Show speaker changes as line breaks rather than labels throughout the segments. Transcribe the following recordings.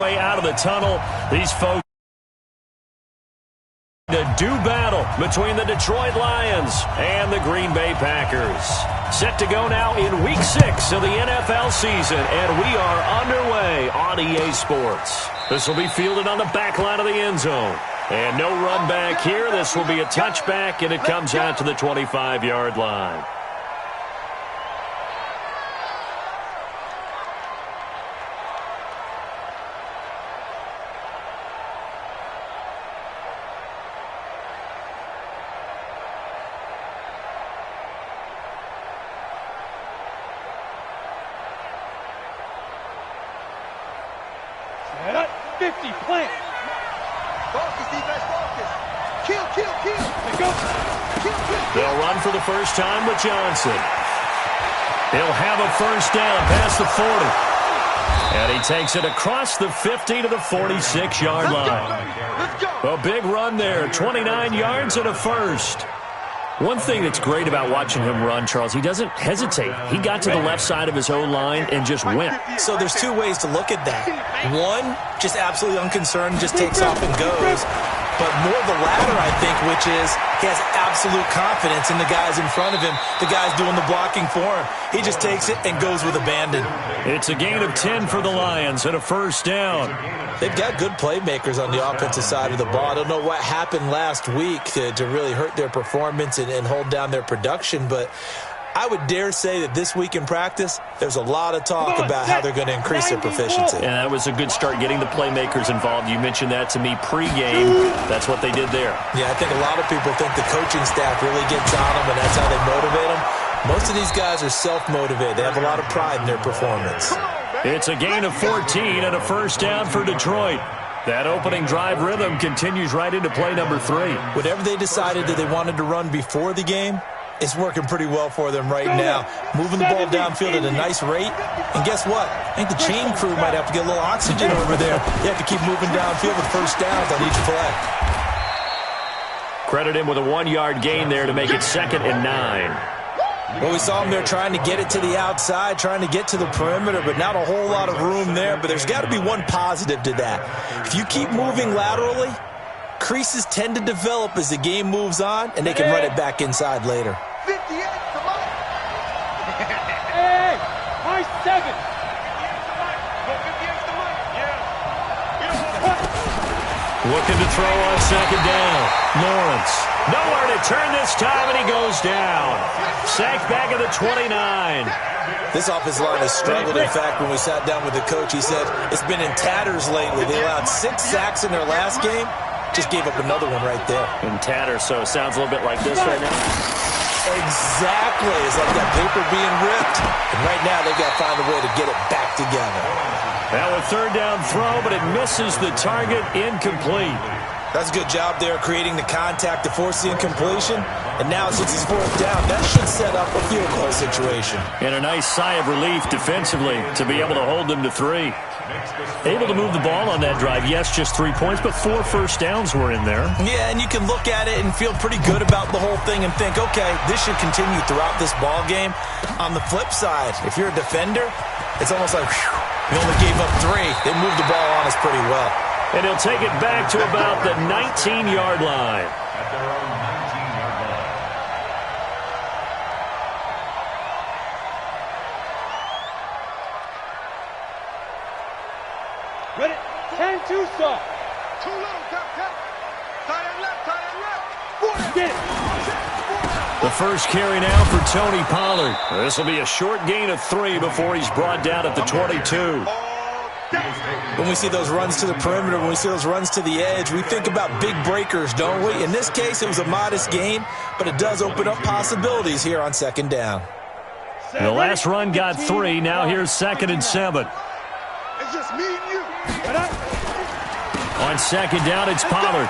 Way out of the tunnel, these folks. The do battle between the Detroit Lions and the Green Bay Packers. Set to go now in Week 6 of the NFL season, and we are underway on EA Sports. This will be fielded on the back line of the end zone. And no run back here. This will be a touchback, and it comes out to the 25-yard line.
Set up, 50, plant.
Focus, defense, focus. Kill.
Let go.
Kill.
They'll run for the first time with Johnson. He'll have a first down past the 40. And he takes it across the 50 to the 46-yard line.
Let's go.
A big run there, 29 yards and a first. One thing that's great about watching him run, Charles, he doesn't hesitate. He got to the left side of his own line and just went.
So there's two ways to look at that. One, just absolutely unconcerned, just takes off and goes. But more the latter, I think, which is he has absolute confidence in the guys in front of him, the guys doing the blocking for him. He just takes it and goes with abandon.
It's a gain of 10 for the Lions and a first down.
They've got good playmakers on the offensive side of the ball. I don't know what happened last week to really hurt their performance and hold down their production, but I would dare say that this week in practice, there's a lot of talk about how they're going to increase their proficiency.
And that was a good start getting the playmakers involved. You mentioned that to me pregame. That's what they did there.
Yeah, I think a lot of people think the coaching staff really gets on them, and that's how they motivate them. Most of these guys are self-motivated. They have a lot of pride in their performance.
It's a gain of 14 and a first down for Detroit. That opening drive rhythm continues right into play number 3.
Whatever they decided that they wanted to run before the game, it's working pretty well for them right now. Moving the ball downfield at a nice rate. And guess what? I think the chain crew might have to get a little oxygen over there. They have to keep moving downfield with first downs on each play.
Credit him with a 1-yard gain there to make it 2nd and 9.
Well, we saw him there trying to get it to the outside, trying to get to the perimeter, but not a whole lot of room there. But there's got to be one positive to that. If you keep moving laterally, creases tend to develop as the game moves on, and they can run it back inside later.
58, come on.
Hey, nice 7.
Looking to throw on 2nd down. Lawrence. Nowhere to turn this time, and he goes down. Sacked back at the 29.
This offensive line has struggled. In fact, when we sat down with the coach, he said it's been in tatters lately. They allowed 6 sacks in their last game. Just gave up another one right there.
In tatters, so it sounds a little bit like this right now.
Exactly. It's like that paper being ripped. And right now, they've got to find a way to get it back together.
Now a 3rd down throw, but it misses the target. Incomplete.
That's a good job there creating the contact to force the incompletion. And now since it's 4th down, that should set up a field goal situation.
And a nice sigh of relief defensively to be able to hold them to 3. Able to move the ball on that drive. Yes, just 3 points, but 4 first downs were in there.
Yeah, and you can look at it and feel pretty good about the whole thing and think, okay, this should continue throughout this ball game. On the flip side, if you're a defender, it's almost like, whew, we only gave up 3. They moved the ball on us pretty well.
And he'll take it back to about the 19-yard line.
Ready? 10 too soft.
Too low, tap. Tight end left.
Get it.
The first carry now for Tony Pollard. This will be a short gain of 3 before he's brought down at the 22.
When we see those runs to the perimeter, when we see those runs to the edge, we think about big breakers, don't we? In this case, it was a modest gain, but it does open up possibilities here on 2nd down.
The last run got 3. Now here's 2nd and 7.
It's just me and you.
On 2nd down, it's Pollard.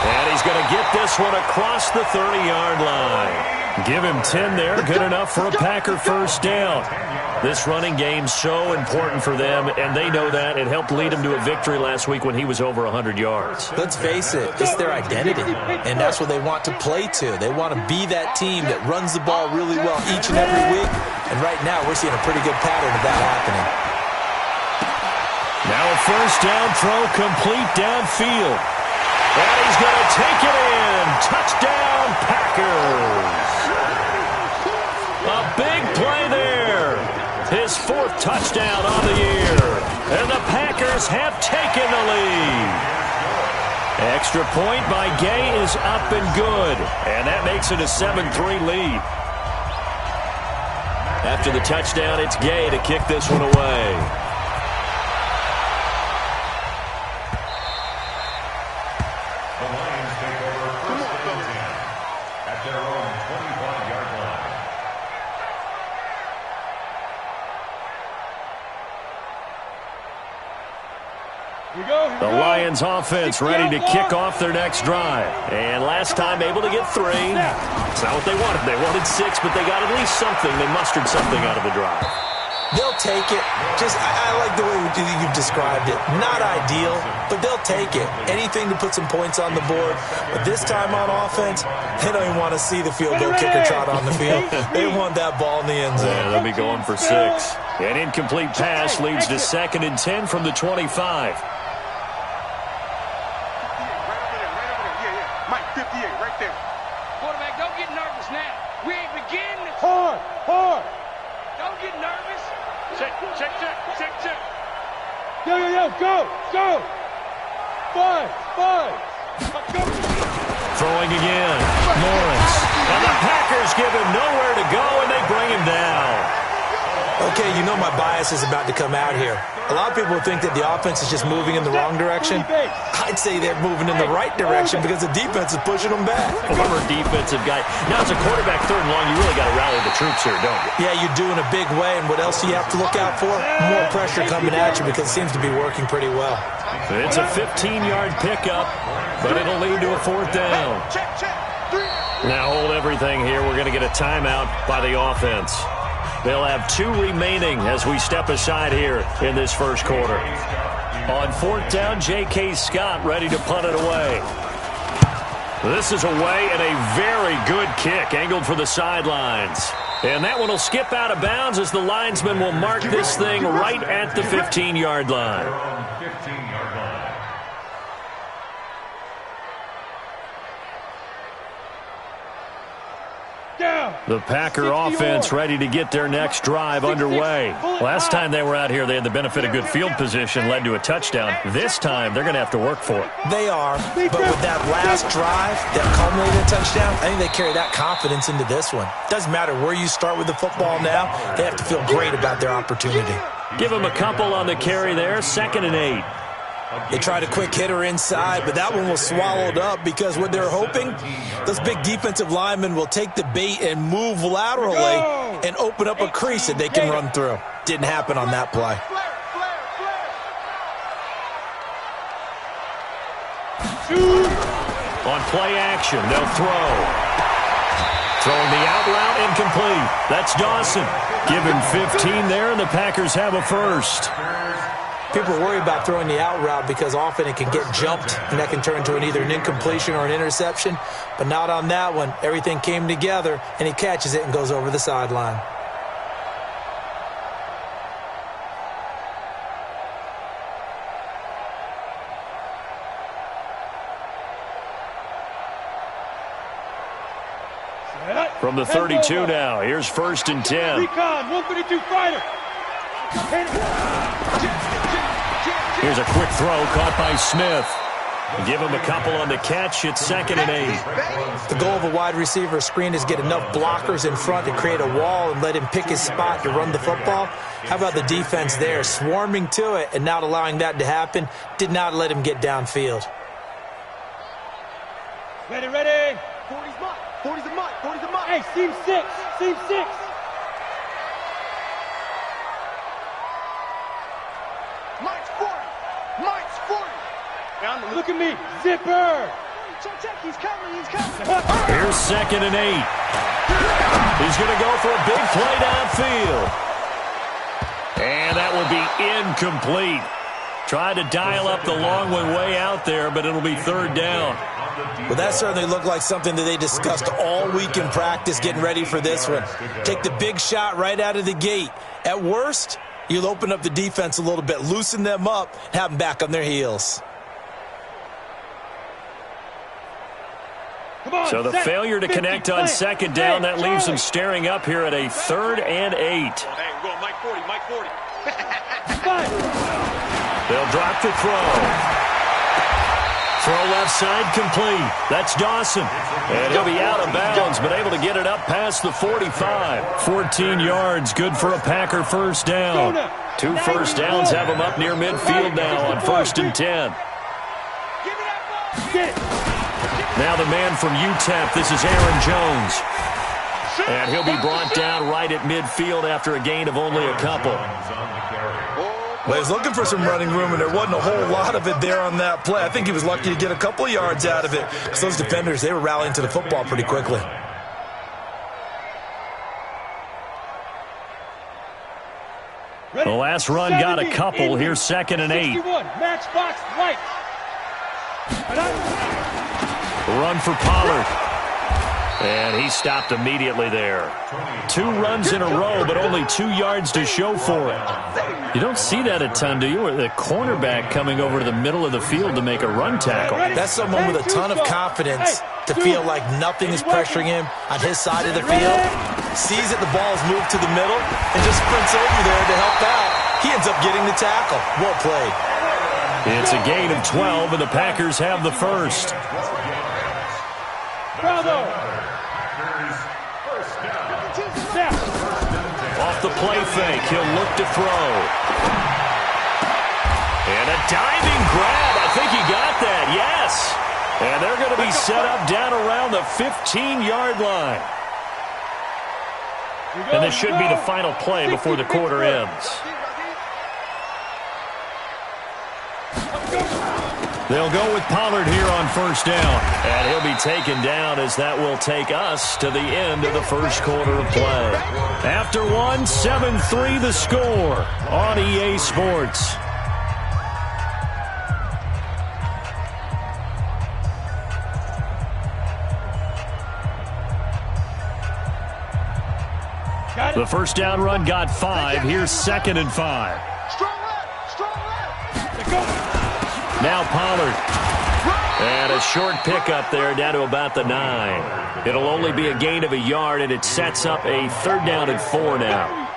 And he's going to get this one across the 30-yard line. Give him 10 there. Good enough for a Packer first down. This running game's so important for them, and they know that. It helped lead them to a victory last week when he was over 100 yards.
Let's face it, it's their identity, and that's what they want to play to. They want to be that team that runs the ball really well each and every week, and right now we're seeing a pretty good pattern of that happening.
Now a first down throw complete downfield. And he's going to take it in. Touchdown, Packers. A big play there. His 4th touchdown on the year. And the Packers have taken the lead. Extra point by Gay is up and good. And that makes it a 7-3 lead. After the touchdown, it's Gay to kick this one away. The Lions offense ready to kick off their next drive. And last time able to get 3. It's not what they wanted. They wanted 6, but they got at least something. They mustered something out of the drive.
They'll take it. I like the way you've described it. Not ideal, but they'll take it. Anything to put some points on the board. But this time on offense, they don't even want to see the field goal kicker trot on the field. They want that ball in the end zone.
Yeah, they'll be going for 6. An incomplete pass leads to 2nd and 10 from the 25.
Go! 5.
Throwing again. Lawrence. And the Packers give him nowhere to go, and they bring him down.
Okay, you know my bias is about to come out here. A lot of people think that the offense is just moving in the wrong direction. I'd say they're moving in the right direction because the defense is pushing them back.
Former defensive guy. Now, as a quarterback 3rd and long, you really got to rally the troops here, don't you?
Yeah, you do in a big way, and what else do you have to look out for? More pressure coming at you because it seems to be working pretty well.
It's a 15-yard pickup, but it'll lead to a 4th down. Now hold everything here. We're going to get a timeout by the offense. They'll have 2 remaining as we step aside here in this first quarter. On 4th down, J.K. Scott ready to punt it away. This is away and a very good kick angled for the sidelines. And that one will skip out of bounds as the linesman will mark this thing right at the 15-yard line. The Packer offense ready to get their next drive underway. Last time they were out here, they had the benefit of good field position, led to a touchdown. This time, they're going to have to work for it.
They are, but with that last drive that culminated a touchdown, I think they carry that confidence into this one. Doesn't matter where you start with the football now, they have to feel great about their opportunity.
Give them a couple on the carry there, 2nd and 8.
They tried a quick hitter inside, but that one was swallowed up because what they're hoping, those big defensive linemen will take the bait and move laterally and open up a crease that they can run through. Didn't happen on that play.
On play action, they'll throw. Throwing the out route incomplete. That's Dawson. Give him 15 there, and the Packers have a first.
People worry about throwing the out route because often it can get jumped, and that can turn into either an incompletion or an interception. But not on that one. Everything came together, and he catches it and goes over the sideline.
From the 32 now, here's 1st and 10.
Recon, 132 fighter.
Here's a quick throw caught by Smith. Give him a couple on the catch. It's 2nd and 8.
The goal of a wide receiver screen is get enough blockers in front to create a wall and let him pick his spot to run the football. How about the defense there, swarming to it and not allowing that to happen? Did not let him get downfield.
Ready, ready.
40's mine. 40's a mine. 40's a mine.
Hey, seam 6. Seam 6.
Mine's 40. Mine's 40.
Look at me. Zipper.
Check. He's coming. He's coming.
Here's 2nd and 8. He's going to go for a big play downfield. And that will be incomplete. Tried to dial up the long one way out there, but it'll be 3rd down.
Well, that certainly looked like something that they discussed all week in practice getting ready for this one. Take the big shot right out of the gate. At worst, You'll open up the defense a little bit, loosen them up, have them back on their heels.
So the failure to connect on second down, that leaves them staring up here at a 3rd and 8.
Hey, we're going Mike 40, Mike 40.
They'll drop to throw. Throw left side complete. That's Dawson. And he'll be out of bounds, but able to get it up past the 45. 14 yards, good for a Packer first down. 2 first downs have them up near midfield now on 1st and 10. Now the man from UTEP, this is Aaron Jones. And he'll be brought down right at midfield after a gain of only a couple.
Well, he was looking for some running room, and there wasn't a whole lot of it there on that play. I think he was lucky to get a couple of yards out of it, because those defenders, they were rallying to the football pretty quickly.
The last run got a couple. Here's 2nd and 8.
Matchbox right.
Run for Pollard. And he stopped immediately there. 2 runs in a row, but only 2 yards to show for it. You don't see that a ton, do you? Or the cornerback coming over to the middle of the field to make a run tackle.
That's someone with a ton of confidence to feel like nothing is pressuring him on his side of the field. Sees that the ball is moved to the middle and just sprints over there to help out. He ends up getting the tackle. Well played.
It's a gain of 12, and the Packers have the first.
Bravo.
Off the play fake, he'll look to throw. And a diving grab. I think he got that, yes. And they're going to be set up down around the 15-yard line. And this should be the final play before the quarter ends. They'll go with Pollard here on first down. And he'll be taken down as that will take us to the end of the first quarter of play. After one, 7-3 the score on EA Sports. The first down run got 5. Here's 2nd and 5.
Strong left, strong left.
Now Pollard. And a short pickup there down to about the 9. It'll only be a gain of a yard, and it sets up a 3rd down and 4 now.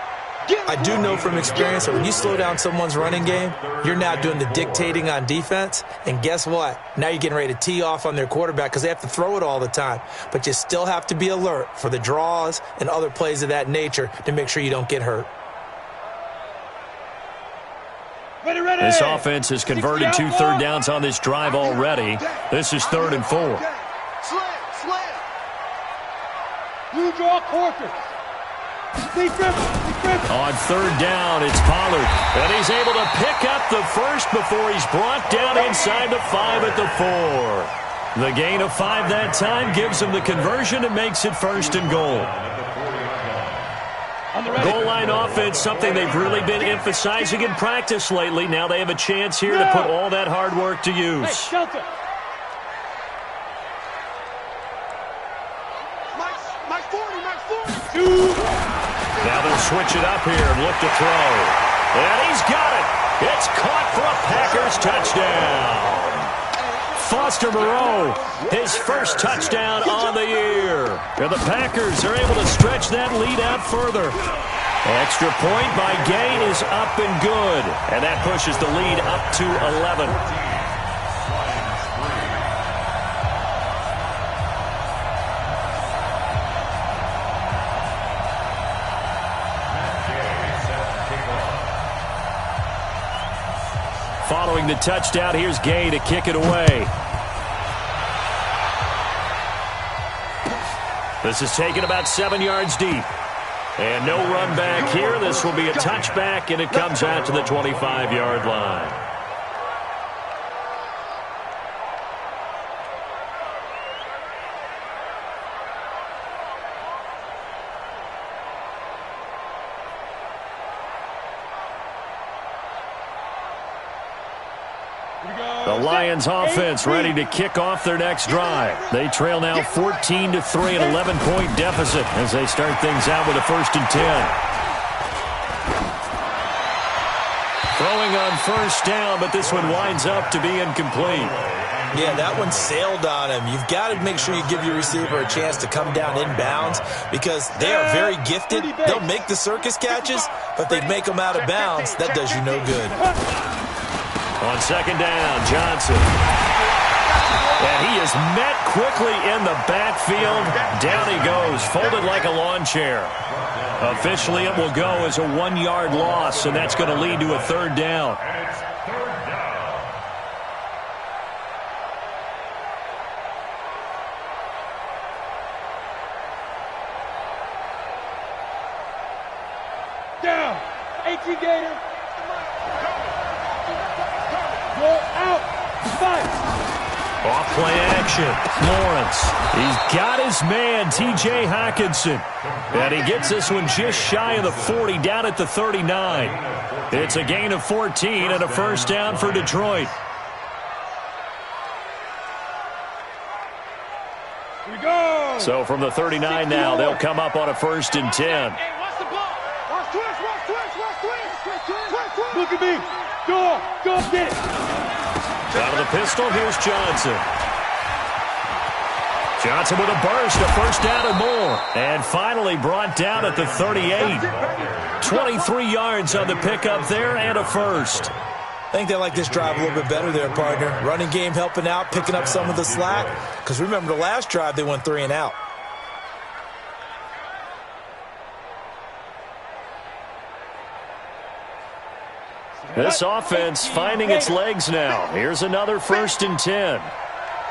I do know from experience that when you slow down someone's running game, you're now doing the dictating on defense. And guess what? Now you're getting ready to tee off on their quarterback because they have to throw it all the time. But you still have to be alert for the draws and other plays of that nature to make sure you don't get hurt.
Ready, ready.
This offense has converted 2 third downs on this drive already. This is 3rd and 4.
Slam.
You draw quarter.
On 3rd down, it's Pollard. And he's able to pick up the first before he's brought down inside the 5 at the 4. The gain of 5 that time gives him the conversion and makes it 1st and goal. Goal line offense, something they've really been emphasizing in practice lately. Now they have a chance here to put all that hard work to use.
Hey, shelter.
Mike 40.
Now they'll switch it up here and look to throw. And he's got it. It's caught for a Packers touchdown. Foster Moreau, his first touchdown on the year. And the Packers are able to stretch that lead out further. Extra point by Gay is up and good. And that pushes the lead up to 11. Following the touchdown, here's Gay to kick it away. This is taken about 7 yards deep. And no run back here. This will be a touchback, and it comes out to the 25-yard line. The Lions offense ready to kick off their next drive. They trail now 14-3, an 11-point deficit as they start things out with a 1st and 10. Going on first down, but this one winds up to be incomplete.
Yeah, that one sailed on him. You've got to make sure you give your receiver a chance to come down inbounds because they are very gifted. They'll make the circus catches, but they make them out of bounds. That does you no good.
On second down, Johnson. And he is met quickly in the backfield. Down he goes, folded like a lawn chair. Officially, it will go as a 1-yard loss, and that's going to lead to a third down.
Down. 18 Gator. Go out. Fight.
Off play action. Lawrence. He's got his man, T.J. Hockenson. And he gets this one just shy of the 40, down at the 39. It's a gain of 14 and a first down for Detroit.
Here we go.
So from the 39 now, they'll come up on a 1st and 10.
Hey, watch the ball. Watch twist.
Look at me. Go. Get it.
Out of the pistol, here's Johnson. Johnson with a burst, a first down and more. And finally brought down at the 38. 23 yards on the pickup there and a first.
I think they like this drive a little bit better there, partner. Running game helping out, picking up some of the slack. Because remember the last drive, they went 3 and out.
This offense finding its legs now. Here's another 1st and 10.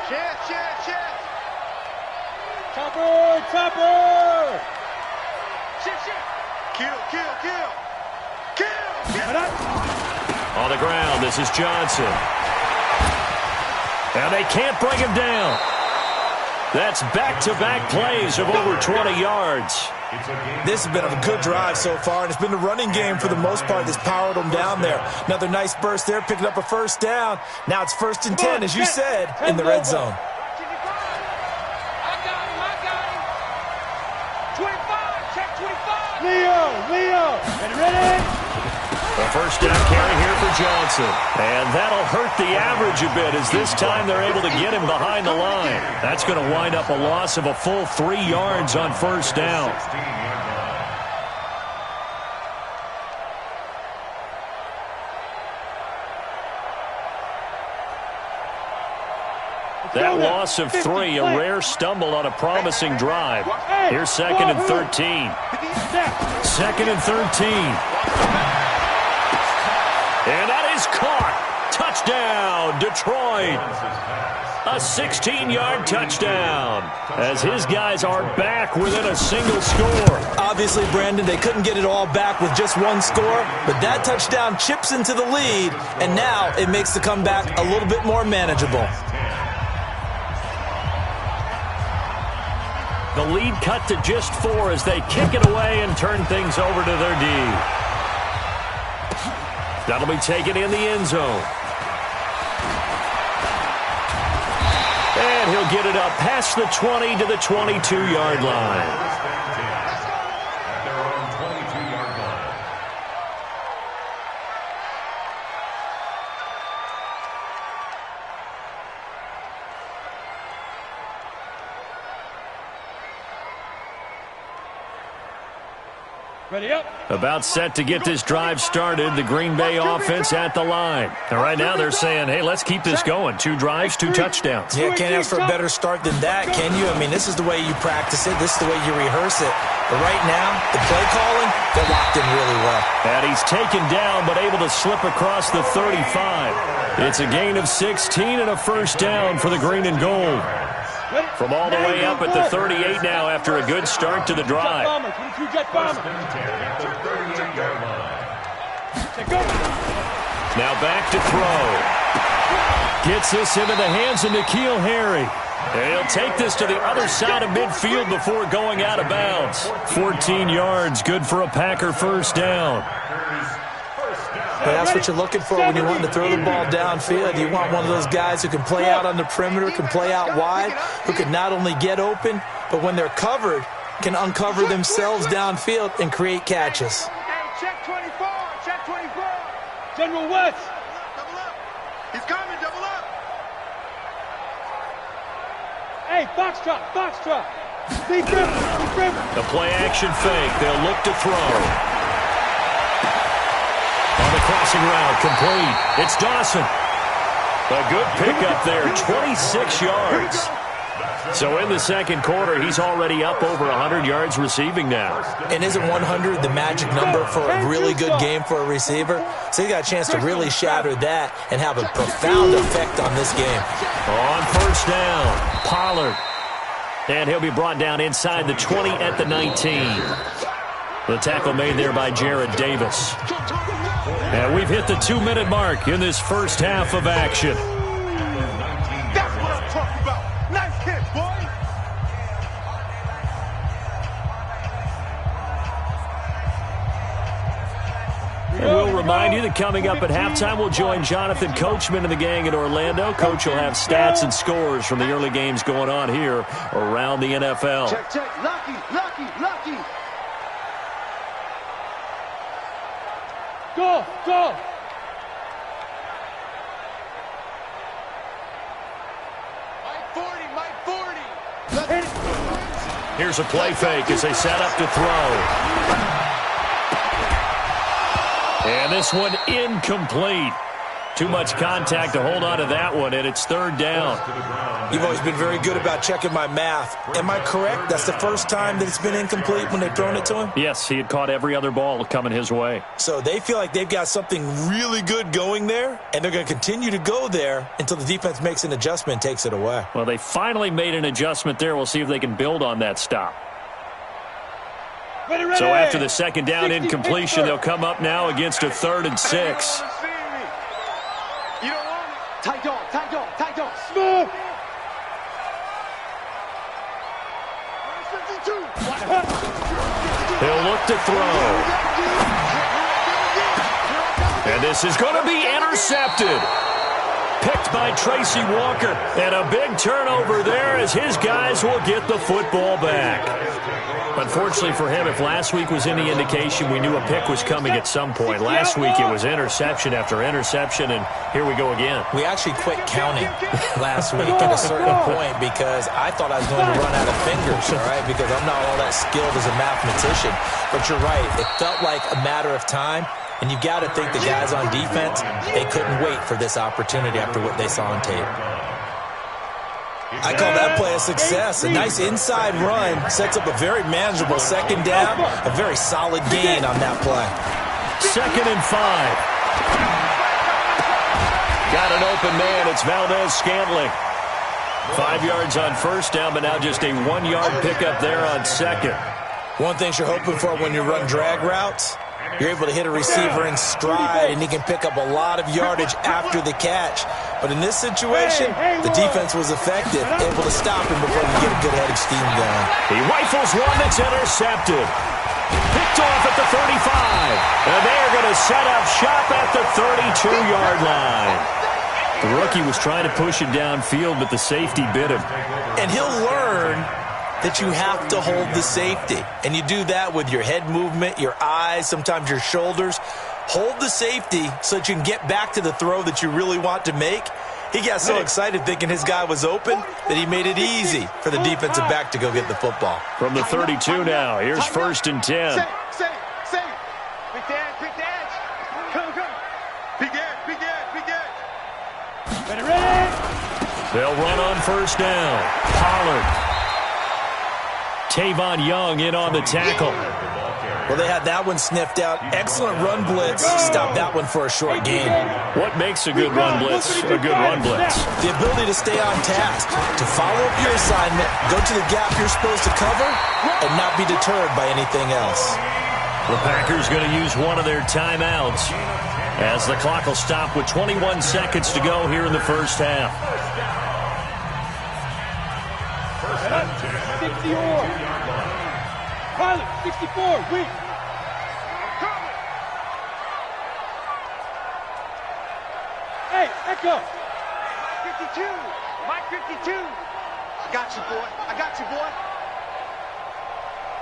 Chance.
Chopper.
Kill.
On the ground, this is Johnson. And they can't bring him down. That's back-to-back plays of over 20 yards.
This has been a good drive so far, and it's been the running game for the most part that's powered them down there. Another nice burst there, picking up a first down. Now it's 1st and 10, as you said, in the red zone.
I got him. 25. Check 25.
Leo. And ready.
A first down carry here for Johnson. And that'll hurt the average a bit as this time they're able to get him behind the line. That's going to wind up a loss of a full 3 yards on first down. That loss of 3, a rare stumble on a promising drive. Here's 2nd and 13. 2nd and 13. And that is caught. Touchdown, Detroit. A 16-yard touchdown as his guys are back within a single score.
Obviously, Brandon, they couldn't get it all back with just one score, but that touchdown chips into the lead, and now it makes the comeback a little bit more manageable.
The lead cut to just 4 as they kick it away and turn things over to their D. That'll be taken in the end zone. And he'll get it up past the 20 to the 22-yard line.
Ready up.
About set to get this drive started. The Green Bay offense at the line. And right now they're saying, hey, let's keep this going. 2 drives, 2 touchdowns.
Yeah, can't ask for a better start than that, can you? I mean, this is the way you practice it. This is the way you rehearse it. But right now, the play calling, they're locked in really well.
And he's taken down but able to slip across the 35. It's a gain of 16 and a first down for the green and gold. From all the way up at the 38 now after a good start to the drive. Now back to throw. Gets this into the hands of N'Keal Harry. And he'll take this to the other side of midfield before going out of bounds. 14 yards, good for a Packer first down.
But that's what you're looking for when you want to throw the ball downfield. You want one of those guys who can play out on the perimeter, can play out wide, who can not only get open, but when they're covered, can uncover themselves downfield and create catches.
Check 24.
General West.
Double up. He's coming, double up.
Hey, box drop, box drop. Deep river, deep river.
The play action fake. They'll look to throw. On the crossing route, complete. It's Dawson. A good pickup there, 26 yards. So in the second quarter, he's already up over 100 yards receiving now.
And isn't 100 the magic number for a really good game for a receiver? So he got a chance to really shatter that and have a profound effect on this game.
On first down, Pollard. And he'll be brought down inside the 20 at the 19. The tackle made there by Jared Davis. And we've hit the 2-minute mark in this first half of action.
That's what I'm talking about. Nice hit, boy.
And we'll remind you that coming up at halftime, we'll join Jonathan Coachman and the gang in Orlando. Coach will have stats and scores from the early games going on here around the NFL.
Check, check. Lucky, lucky, lucky.
Go, go.
My 40.
Hit it.
Here's a play fake as they set up to throw. And this one incomplete. Too much contact to hold on to that one, and it's third down.
You've always been very good about checking my math. Am I correct? That's the first time that it's been incomplete when they've thrown it to him?
Yes, he had caught every other ball coming his way.
So they feel like they've got something really good going there, and they're going to continue to go there until the defense makes an adjustment and takes it away.
Well, they finally made an adjustment there. We'll see if they can build on that stop.
Ready, ready.
So after the second down incompletion, they'll come up now against a 3rd and 6.
You don't want it. Tight dog, tight dog, tight dog.
Smooth.
He'll look to throw. And this is going to be intercepted. Picked by Tracy Walker. And a big turnover there as his guys will get the football back. Unfortunately for him, if last week was any indication, we knew a pick was coming at some point. Last week it was interception after interception, and here we go again.
We actually quit counting last week at a certain point because I thought I was going to run out of fingers, all right, because I'm not all that skilled as a mathematician. But you're right. It felt like a matter of time, and you got to think the guys on defense, they couldn't wait for this opportunity after what they saw on tape. I call that play a success. A nice inside run sets up a very manageable second down, a very solid gain on that play.
2nd and 5. Got an open man. It's Valdez-Scantling. 5 yards on first down, but now just a 1-yard pickup there on second.
One thing you're hoping for when you run drag routes, you're able to hit a receiver in stride, and he can pick up a lot of yardage after the catch. But in this situation, the defense was effective, able to stop him before he get a good head of steam going.
He rifles one that's intercepted. Picked off at the 35. And they are going to set up shop at the 32-yard line. The rookie was trying to push it downfield, but the safety bit him.
And he'll learn that you have to hold the safety. And you do that with your head movement, your eyes, sometimes your shoulders. Hold the safety so that you can get back to the throw that you really want to make. He got so excited thinking his guy was open that he made it easy for the defensive back to go get the football.
From the 32 now, here's 1st and 10.
Say. Quick the edge. Come. Big edge.
Ready.
They'll run on first down. Pollard. Tavon Young in on the tackle.
Well, they had that one sniffed out. Excellent run blitz. Stopped that one for a short gain.
What makes a good run blitz a good run blitz?
The ability to stay on task, to follow up your assignment, go to the gap you're supposed to cover, and not be deterred by anything else.
The Packers going to use one of their timeouts as the clock will stop with 21 seconds to go here in the first half.
60 Pilot, 64, weak. Hey, Echo.
Mike 52. I got you, boy.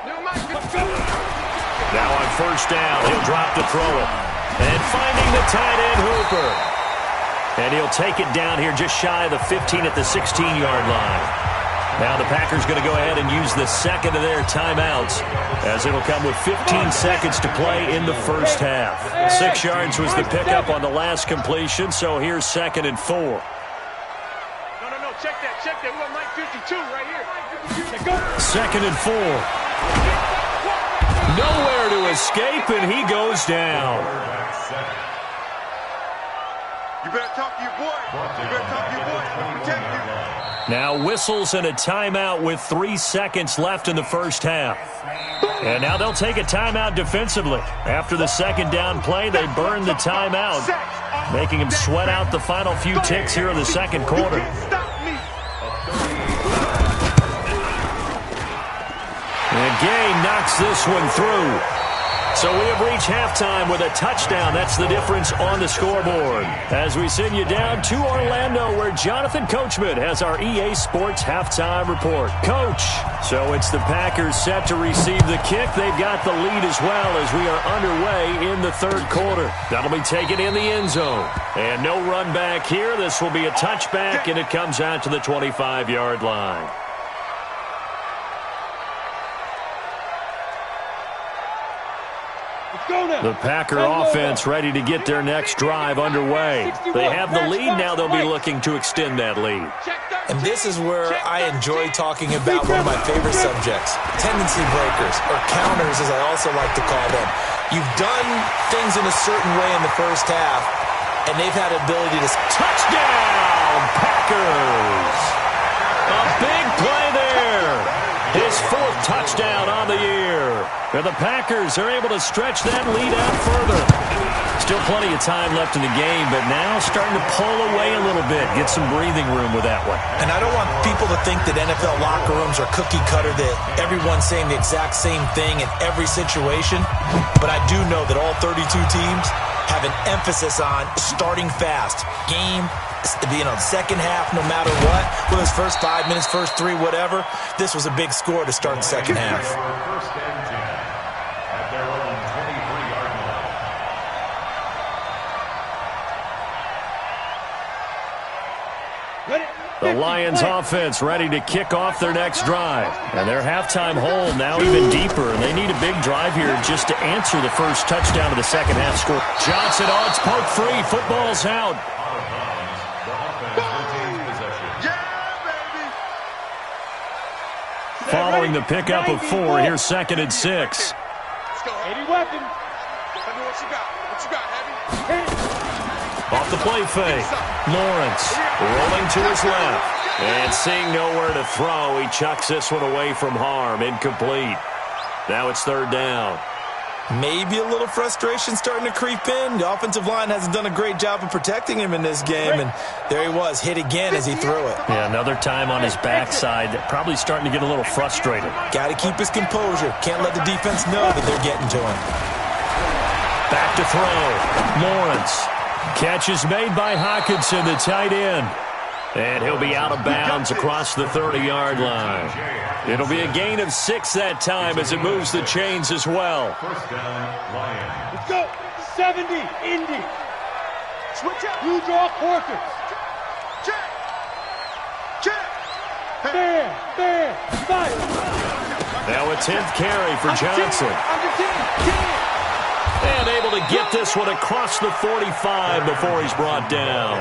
No, Mike 52.
Now on first down, he'll drop to throw it. And finding the tight end Hooper. And he'll take it down here just shy of the 15 at the 16-yard line. Now the Packers going to go ahead and use the second of their timeouts, as it'll come with 15 seconds to play in the first half. 6 yards was the pickup on the last completion, so here's 2nd and 4.
No, check that. We want Mike 52 right here.
2nd and 4. Nowhere to escape, and he goes down.
You better talk to your boy. Protect you.
Now whistles and a timeout with 3 seconds left in the first half. And now they'll take a timeout defensively. After the second down play, they burn the timeout, making him sweat out the final few ticks here in the second quarter. And Gay knocks this one through. So we have reached halftime with a touchdown. That's the difference on the scoreboard. As we send you down to Orlando, where Jonathan Coachman has our EA Sports halftime report. Coach, so it's the Packers set to receive the kick. They've got the lead as well as we are underway in the third quarter. That'll be taken in the end zone. And no run back here. This will be a touchback, and it comes out to the 25-yard line. The Packer offense ready to get their next drive underway. They have the lead. Now they'll be looking to extend that lead.
And this is where I enjoy talking about one of my favorite subjects, tendency breakers, or counters as I also like to call them. You've done things in a certain way in the first half, and they've had the ability to...
Touchdown, Packers! A big play there. His 4th touchdown on the year. And the Packers are able to stretch that lead out further. Still plenty of time left in the game, but now starting to pull away a little bit. Get some breathing room with that one.
And I don't want people to think that NFL locker rooms are cookie cutter, that everyone's saying the exact same thing in every situation. But I do know that all 32 teams have an emphasis on starting fast. Second half, no matter what, whether it's first 5 minutes, first 3, whatever, this was a big score to start the second half.
The Lions offense ready to kick off their next drive. And their halftime hole now even deeper. And they need a big drive here just to answer the first touchdown of the second half score. Johnson, it's poked free. Football's out. Following the pickup of 4, here's 2nd and 6.
Let's go. 80 weapon. Tell me what you got, Heavy.
Off the play fake. Lawrence rolling to his left. And seeing nowhere to throw, he chucks this one away from harm. Incomplete. Now it's 3rd down.
Maybe a little frustration starting to creep in. The offensive line hasn't done a great job of protecting him in this game, and there he was, hit again as he threw it.
Yeah, another time on his backside, probably starting to get a little frustrated.
Got to keep his composure. Can't let the defense know that they're getting to him.
Back to throw. Lawrence. Catch is made by Hockenson, the tight end. And he'll be out of bounds across the 30-yard line. It'll be a gain of 6 that time as it moves the chains as well.
Let's go. 70, Indy.
Switch up.
You draw quarters.
Check.
Bam. Fire.
Now a 10th carry for Johnson. And able to get this one across the 45 before he's brought down.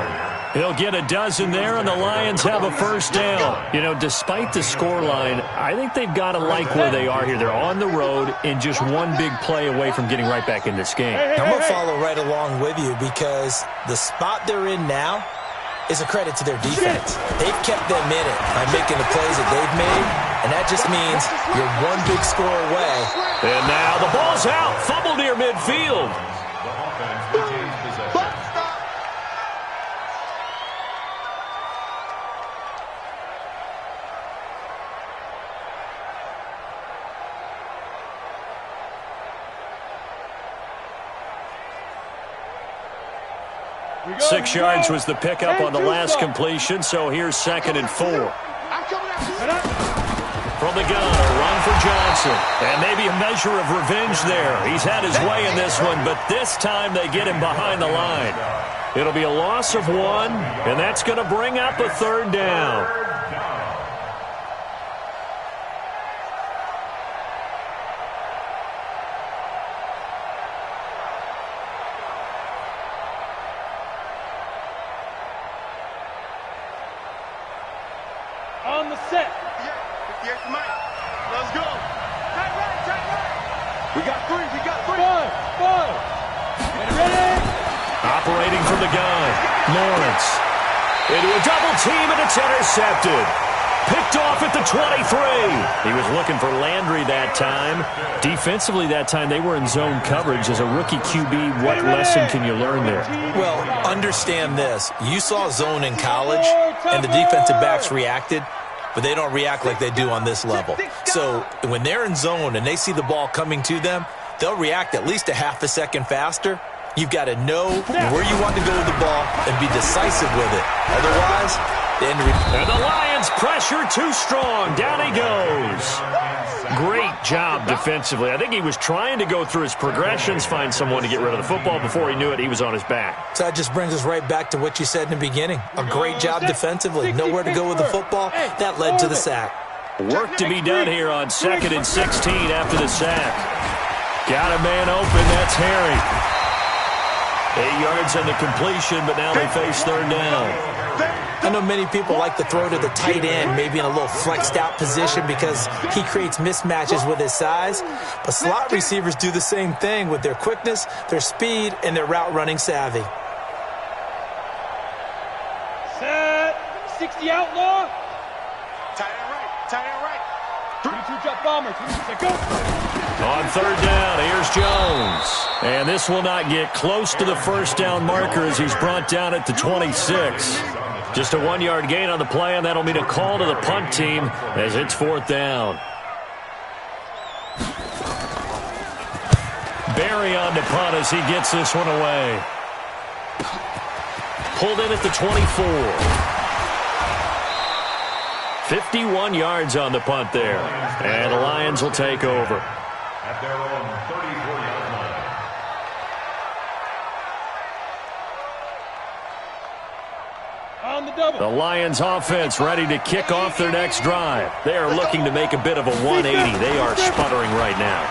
He'll get a dozen there, and the Lions have a first down. You know, despite the scoreline, I think they've got to like where they are here. They're on the road and just one big play away from getting right back in this game.
I'm going to follow right along with you because the spot they're in now is a credit to their defense. They've kept them in it by making the plays that they've made, and that just means you're one big score away.
And now the ball's out. Fumble near midfield.
Go,
6 yards was the pickup on the last completion, so here's 2nd and 4. From the gun, a run for Johnson. And maybe a measure of revenge there. He's had his way in this one, but this time they get him behind the line. It'll be a loss of 1, and that's going to bring up a 3rd down.
On the set.
Let's go. Tight right. We got 3.
Five. Get ready.
Operating from the gun, Lawrence. Into a double team, and it's intercepted. Picked off at the 23. He was looking for Landry that time. Defensively that time, they were in zone coverage. As a rookie QB, what lesson can you learn there?
Well, understand this. You saw zone in college, and the defensive backs reacted, but they don't react like they do on this level. So when they're in zone and they see the ball coming to them, they'll react at least a half a second faster. You've got to know where you want to go with the ball and be decisive with it. Otherwise,
and the Lions pressure too strong. Down he goes. Great job defensively. I think he was trying to go through his progressions, find someone to get rid of the football. Before he knew it, he was on his back.
So that just brings us right back to what you said in the beginning. A great job defensively. Nowhere to go with the football. That led to the sack.
Work to be done here on 2nd and 16 after the sack. Got a man open. That's Harry. 8 yards on the completion, but now they face 3rd down.
I know many people like to throw to the tight end, maybe in a little flexed out position because he creates mismatches with his size. But slot receivers do the same thing with their quickness, their speed, and their route running savvy.
Set. 60 outlaw.
Tight end right.
32 drop bomber. 26 go.
On 3rd down, here's Jones. And this will not get close to the 1st down marker as he's brought down at the 26. Just a 1-yard gain on the play, and that'll mean a call to the punt team as it's 4th down. Barry on the punt as he gets this one away. Pulled in at the 24. 51 yards on the punt there. And the Lions will take over.
At their own 34-yard line.
On the double.
The Lions offense ready to kick off their next drive. They are looking to make a bit of a 180. They are sputtering right now.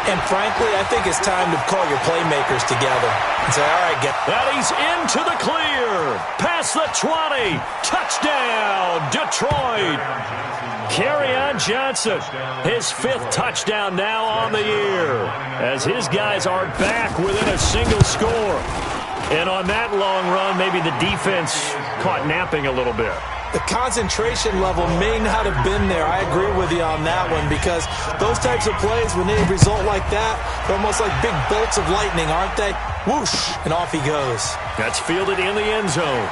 And frankly, I think it's time to call your playmakers together and say, all right, get.
And he's into the clear. Past the 20. Touchdown, Detroit. Kerryon Johnson, his 5th touchdown now on the year, as his guys are back within a single score. And on that long run, maybe the defense caught napping a little bit.
The concentration level may not have been there. I agree with you on that one because those types of plays, when they result like that, they're almost like big bolts of lightning, aren't they? Whoosh, and off he goes.
That's fielded in the end zone.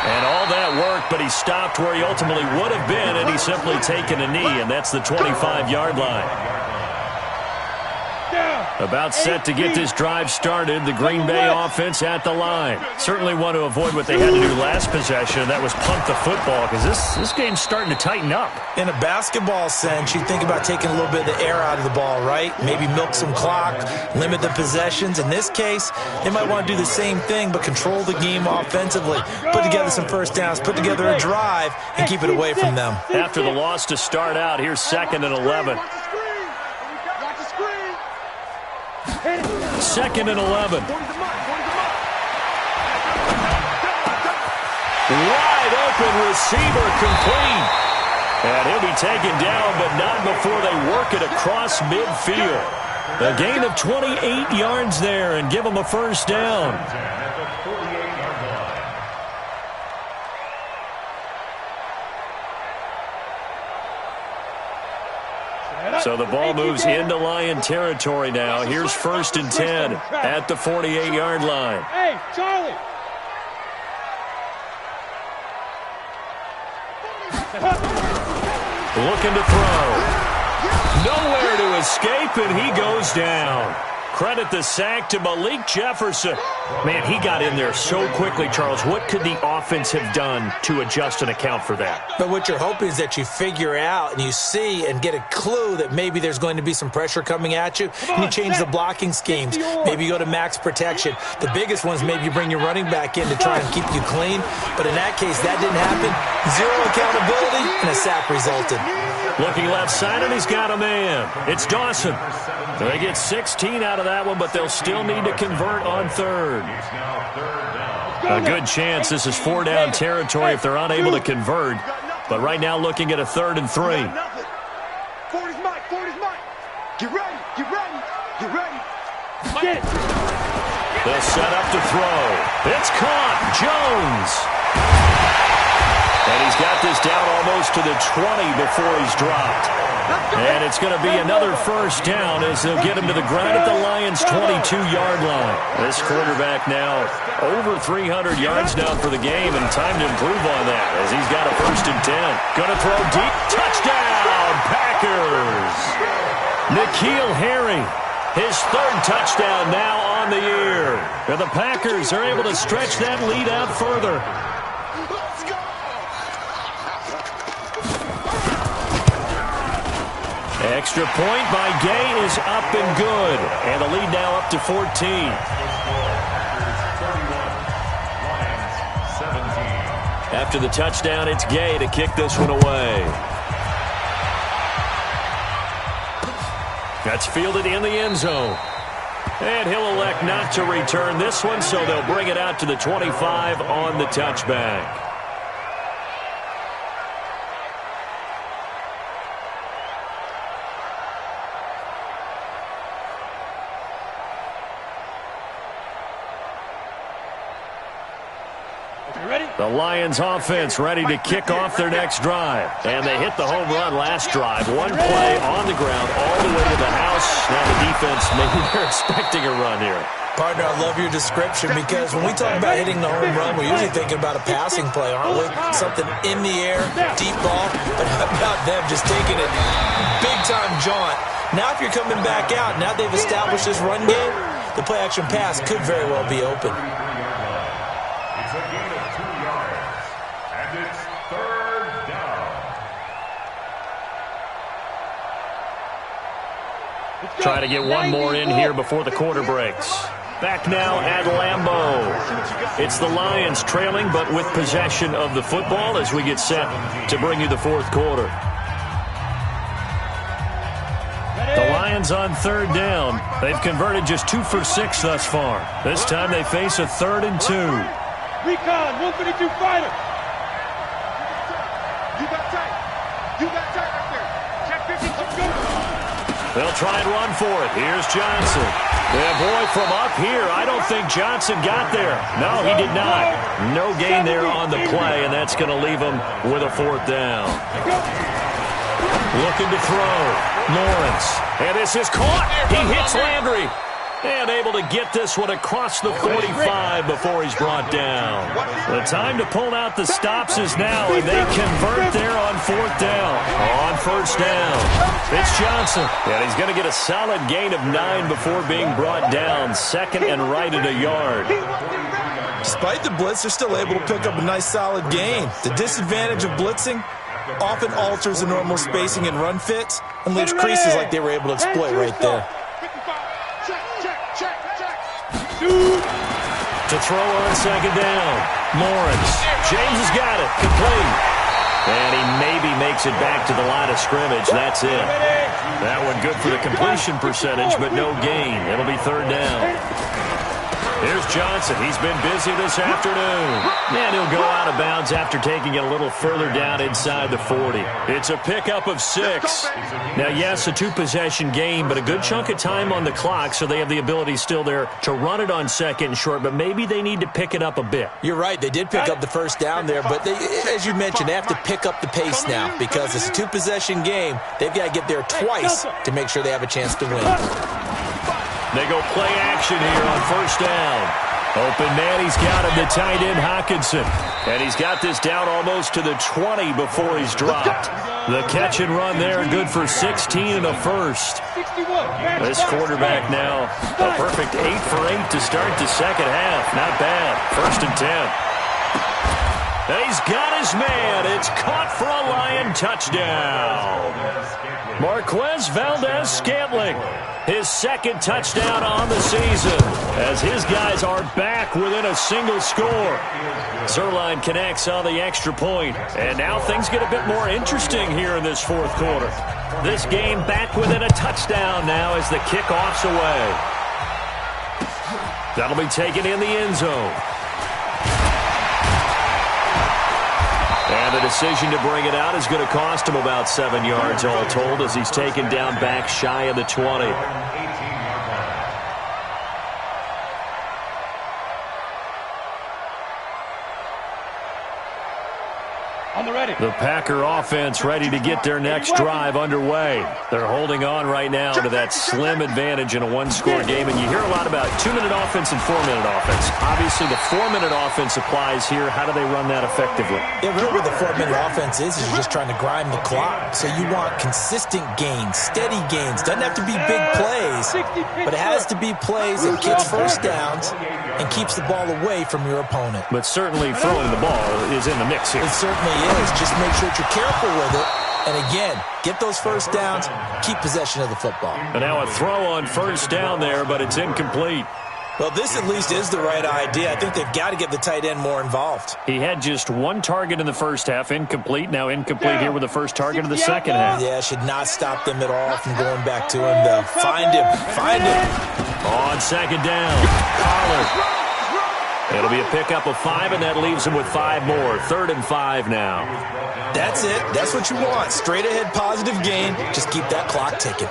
And all that worked, but he stopped where he ultimately would have been, and he's simply taken a knee, and that's the 25-yard line. About set to get this drive started. The Green Bay offense at the line. Certainly want to avoid what they had to do last possession. That was punt the football because this game's starting to tighten up.
In a basketball sense, you think about taking a little bit of the air out of the ball, right? Maybe milk some clock, limit the possessions. In this case, they might want to do the same thing but control the game offensively. Put together some first downs, put together a drive, and keep it away from them.
After the loss to start out, here's 2nd and 11. 2nd and 11. Wide open receiver complete. And he'll be taken down, but not before they work it across midfield. A gain of 28 yards there and give them a 1st down. So the ball moves into Lion territory now. Here's 1st and 10 at the 48-yard line.
Hey, Charlie.
Looking to throw. Nowhere to escape, and he goes down. credit the sack to Malik Jefferson. Man, he got in there so quickly, Charles. What could the offense have done to adjust and account for that?
But what you're hoping is that you figure out and you see and get a clue that maybe there's going to be some pressure coming at you, and you change the blocking schemes. Maybe you go to max protection. The biggest one is maybe you bring your running back in to try and keep you clean. But in that case, that didn't happen. Zero accountability, and a sack resulted.
Looking left side, and he's got a man. It's Dawson. They get 16 out of that one, but they'll still need to convert on third. A good chance this is 4-down territory if they're unable to convert. But right now looking at a 3rd and 3.
40's Mike, 40's Mike. Get ready, get ready, get ready. Get it.
They'll set up to throw. It's caught. Jones. And he's got this down almost to the 20 before he's dropped. And it's going to be another first down as they'll get him to the ground at the Lions' 22-yard line. This quarterback now over 300 yards now for the game, and time to improve on that as he's got a 1st and 10. Going to throw deep. Touchdown, Packers. N'Keal Harry, his 3rd touchdown now on the year. And the Packers are able to stretch that lead out further. Extra point by Gay is up and good. And the lead now up to 14. After the touchdown, it's Gay to kick this one away. That's fielded in the end zone. And he'll elect not to return this one, so they'll bring it out to the 25 on the touchback. The Lions offense ready to kick off their next drive. And they hit the home run last drive. One play on the ground all the way to the house. Now the defense, maybe they're expecting a run here.
Partner, I love your description because when we talk about hitting the home run, we're usually thinking about a passing play, aren't we? Something in the air, deep ball. But how about them just taking it big-time jaunt? Now if you're coming back out, now they've established this run game, the play-action pass could very well be open.
It's a gain of 2 yards, and it's 3rd down.
Try to get one more in here before the quarter breaks. Back now at Lambeau. It's the Lions trailing, but with possession of the football as we get set to bring you the 4th quarter. The Lions on 3rd down. They've converted just 2 for 6 thus far. This time they face a 3rd and 2.
Recon, 152 fighter. You got tight. You got tight right there. Check 50. Let's go.
They'll try and run for it. Here's Johnson. Yeah, boy, from up here, I don't think Johnson got there. No, he did not. No gain there on the play, and that's going to leave him with a 4th down. Looking to throw. Lawrence. And this is caught. He hits Landry. And able to get this one across the 45 before he's brought down. The time to pull out the stops is now, and they convert there on 4th down. On 1st down, it's Johnson. And he's going to get a solid gain of 9 before being brought down. 2nd and right at a yard.
Despite the blitz, they're still able to pick up a nice solid gain. The disadvantage of blitzing often alters the normal spacing and run fits and leaves creases like they were able to exploit right there.
To throw on 2nd down. Lawrence. James has got it. Complete. And he maybe makes it back to the line of scrimmage. That's it. That one good for the completion percentage, but no gain. It'll be 3rd down. Here's Johnson. He's been busy this afternoon. And he'll go out of bounds after taking it a little further down inside the 40. It's a pickup of 6. Now, yes, a 2-possession game, but a good chunk of time on the clock, so they have the ability still there to run it on 2nd and short, but maybe they need to pick it up a bit.
You're right. They did pick up the 1st down there, but they, as you mentioned, they have to pick up the pace now because it's a 2-possession game. They've got to get there twice to make sure they have a chance to win.
They go play action here on 1st down. Open man, he's got him, the tight end, Hockenson. And he's got this down almost to the 20 before he's dropped. The catch and run there, good for 16 and a first. This quarterback now, a perfect 8 for 8 to start the second half. Not bad. 1st and 10. And he's got his man. It's caught for a Lion touchdown. Marquez Valdez-Scantling, his 2nd touchdown on the season, as his guys are back within a single score. Zerline connects on the extra point, and now things get a bit more interesting here in this 4th quarter. This game back within a touchdown now as the kickoff's away. That'll be taken in the end zone. And the decision to bring it out is going to cost him about 7 yards all told as he's taken down back shy of the 20. The Packer offense ready to get their next drive underway. They're holding on right now to that slim advantage in a one-score game, and you hear a lot about 2-minute offense and 4-minute offense. Obviously, the 4-minute offense applies here. How do they run that effectively?
Yeah, really what the 4-minute offense is you're just trying to grind the clock. So you want consistent gains, steady gains. Doesn't have to be big plays, but it has to be plays that gets first downs and keeps the ball away from your opponent.
But certainly throwing the ball is in the mix here.
It certainly is. Just make sure that you're careful with it. And again, get those first downs, keep possession of the football.
And now a throw on first down there, but it's incomplete.
Well, this at least is the right idea. I think they've got to get the tight end more involved.
He had just 1 target in the first half, incomplete. Now incomplete here with the first target of the second half.
Yeah, should not stop them at all from going back to him, though. Find him. Find him.
On second down, Pollard. It'll be a pickup of 5, and that leaves him with 5 more. 3rd and 5 now.
That's it. That's what you want. Straight ahead positive gain. Just keep that clock ticking.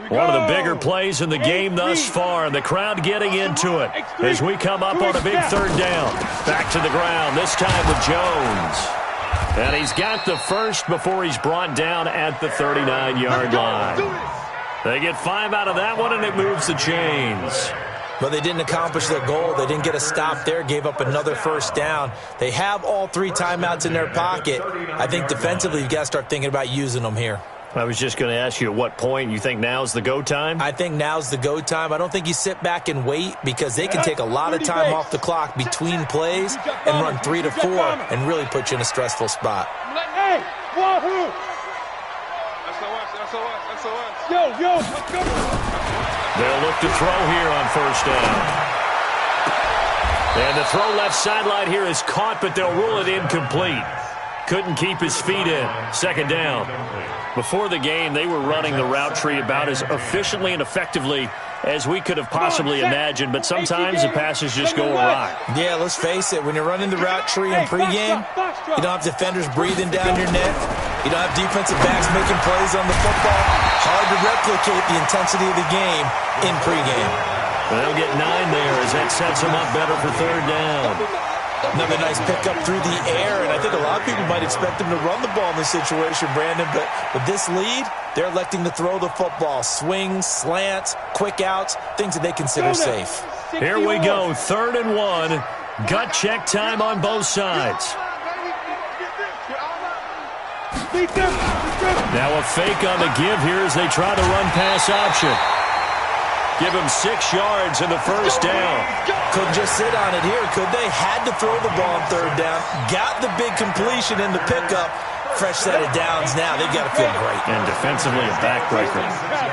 One of the bigger plays in the game thus far, and the crowd getting into it as we come up on a big 3rd down. Back to the ground, this time with Jones. And he's got the first before he's brought down at the 39-yard line. They get 5 out of that one, and it moves the chains.
But they didn't accomplish their goal. They didn't get a stop there, gave up another first down. They have all 3 timeouts in their pocket. I think defensively you've got to start thinking about using them here.
I was just going to ask you at what point you think now's the go time?
I think now's the go time. I don't think you sit back and wait because they can take a lot of time off the clock between plays and run 3 to 4 and really put you in a stressful spot.
Hey, wahoo! SOS. Yo, let's go.
They'll look to throw here on first down. And the throw left sideline here is caught, but they'll rule it incomplete. Couldn't keep his feet in. 2nd down. Before the game, they were running the route tree about as efficiently and effectively as we could have possibly imagined, but sometimes the passes just go awry.
Yeah, let's face it. When you're running the route tree in pregame, you don't have defenders breathing down your neck. You don't have defensive backs making plays on the football. Hard to replicate the intensity of the game in pregame.
They'll get 9 there as that sets them up better for 3rd down.
Another nice pickup through the air, and I think a lot of people might expect them to run the ball in this situation, Brandon, but with this lead, they're electing to throw the football. Swings, slants, quick outs, things that they consider safe.
Here we go, 3rd and 1. Gut check time on both sides. Now a fake on the give here as they try to run pass option. Give him 6 yards in the first down.
Couldn't just sit on it here, could they? Had to throw the ball on 3rd down. Got the big completion in the pickup. Fresh set of downs now. They've got to feel great.
And defensively a backbreaker.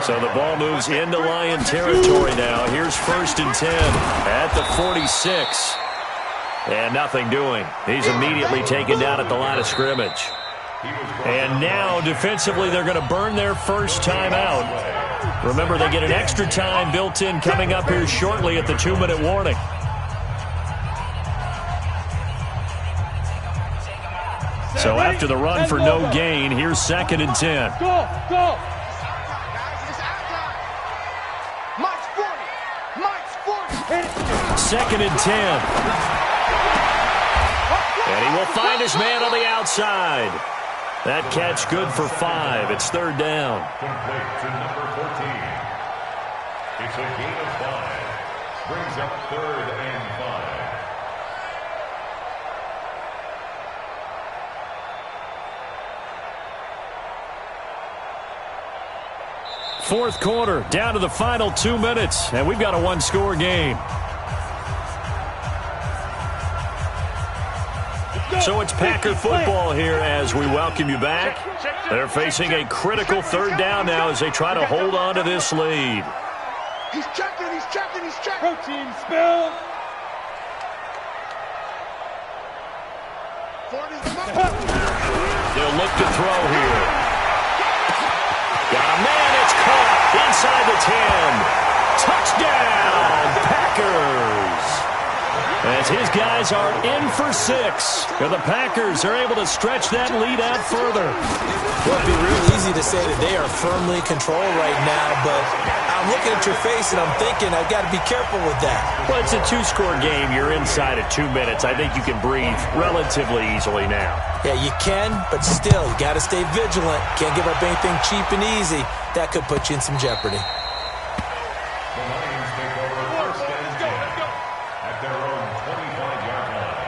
So the ball moves into Lion territory now. Here's 1st and 10 at the 46. And nothing doing. He's immediately taken down at the line of scrimmage. And now defensively they're going to burn their first time out. Remember, they get an extra time built in coming up here shortly at the 2-minute warning. So after the run for no gain, here's 2nd and 10.
Go.
2nd and 10. And he will find his man on the outside. That catch good for 5. It's third down.
Complete to number 14. It's a gain of 5. Brings up 3rd and 5.
Fourth quarter, down to the final 2 minutes, and we've got a one-score game. So it's Packer football here as we welcome you back. They're facing a critical third down now as they try to hold on to this lead.
He's checking, he's checking, he's checking.
Protein spill.
They'll look to throw here. Got a man, it's caught inside the 10. Touchdown, Packers. As his guys are in for 6. And the Packers are able to stretch that lead out further.
Well, it'd be real easy to say that they are firmly in control right now, but I'm looking at your face and I'm thinking I've got to be careful with that.
Well, it's a 2-score game. You're inside at 2 minutes. I think you can breathe relatively easily now.
Yeah, you can, but still, you got to stay vigilant. Can't give up anything cheap and easy. That could put you in some jeopardy.
The Lions take over 1st and 10 at their own 25-yard line.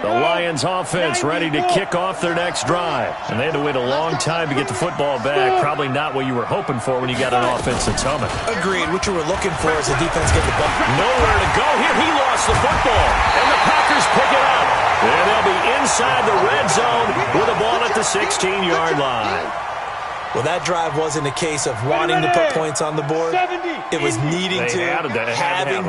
The Lions offense ready to kick off their next drive. And they had to wait a long time to get the football back. Probably not what you were hoping for when you got an offense that's humming.
Agreed. What you were looking for is the defense getting the ball.
Nowhere to go here. He lost the football. And the Packers pick it up. And they'll be inside the red zone with the ball at the 16-yard line.
Well, that drive wasn't a case of wanting to put points on the board. It was needing to, having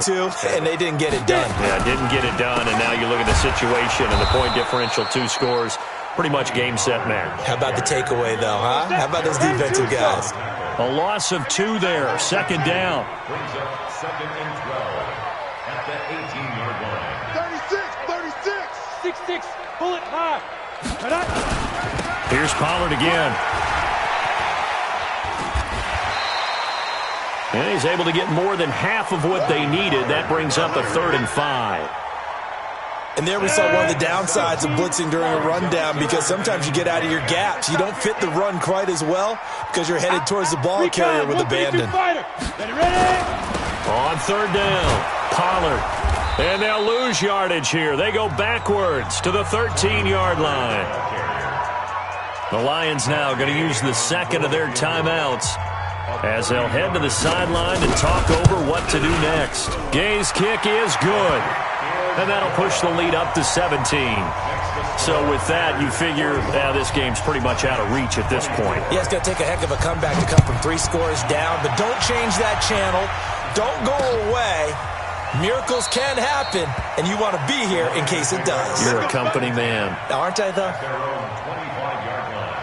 to, and they didn't get it done.
Yeah, didn't get it done, and now you look at the situation and the point differential, 2 scores, pretty much game, set, match.
How about the takeaway, though, huh? How about those defensive guys?
A loss of 2 there, second down.
Brings up 2nd and 12 at the 18-yard line.
36, 36.
6-6, bullet high.
Here's Pollard again. And he's able to get more than half of what they needed. That brings up a 3rd and 5.
And there we saw one of the downsides of blitzing during a rundown, because sometimes you get out of your gaps. You don't fit the run quite as well because you're headed towards the ball carrier with abandon.
On 3rd down, Pollard. And they'll lose yardage here. They go backwards to the 13-yard line. The Lions now going to use the 2nd of their timeouts as they'll head to the sideline and talk over what to do next. Gay's kick is good. And that'll push the lead up to 17. So with that, you figure this game's pretty much out of reach at this point.
Yeah, it's going to take a heck of a comeback to come from 3 scores down, but don't change that channel. Don't go away. Miracles can happen, and you want to be here in case it does.
You're a company man.
Aren't I, though?
Their own 25-yard line.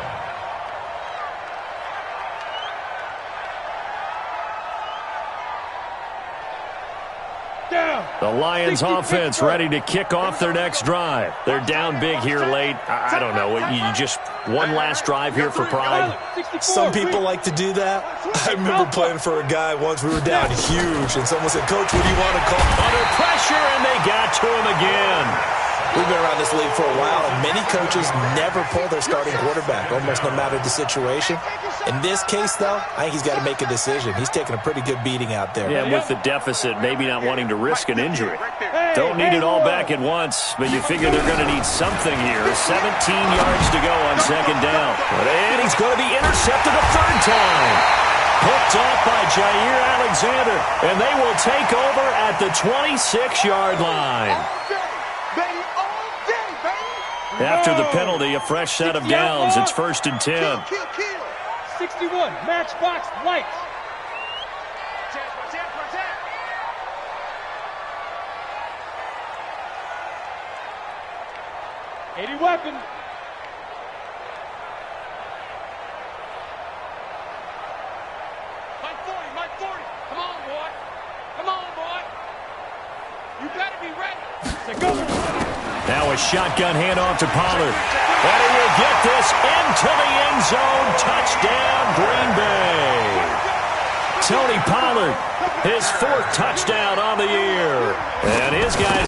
The Lions offense ready to kick off their next drive. They're down big here late. I don't know. You just one last drive here for pride?
Some people like to do that. I remember playing for a guy once. We were down huge, and someone said, "Coach, what do you want to call?"
Under pressure, and they got to him again.
We've been around this league for a while, and many coaches never pull their starting quarterback, almost no matter the situation. In this case, though, I think he's got to make a decision. He's taking a pretty good beating out there.
Yeah, with the deficit, maybe not wanting to risk an injury. Don't need it all back at once, but you figure they're going to need something here. 17 yards to go on 2nd down. And he's going to be intercepted a 3rd time. Picked off by Jair Alexander, and they will take over at the 26-yard line. After the penalty, a fresh set of downs. It's 1st and 10.
61, matchbox lights. 80 weapon.
Mike 40. Come on, boy. Come on, boy. You better be ready.
Now a shotgun handoff to Pollard. And he will get this into the end zone. Touchdown, Green Bay. Tony Pollard, his 4th touchdown on the year. And his guys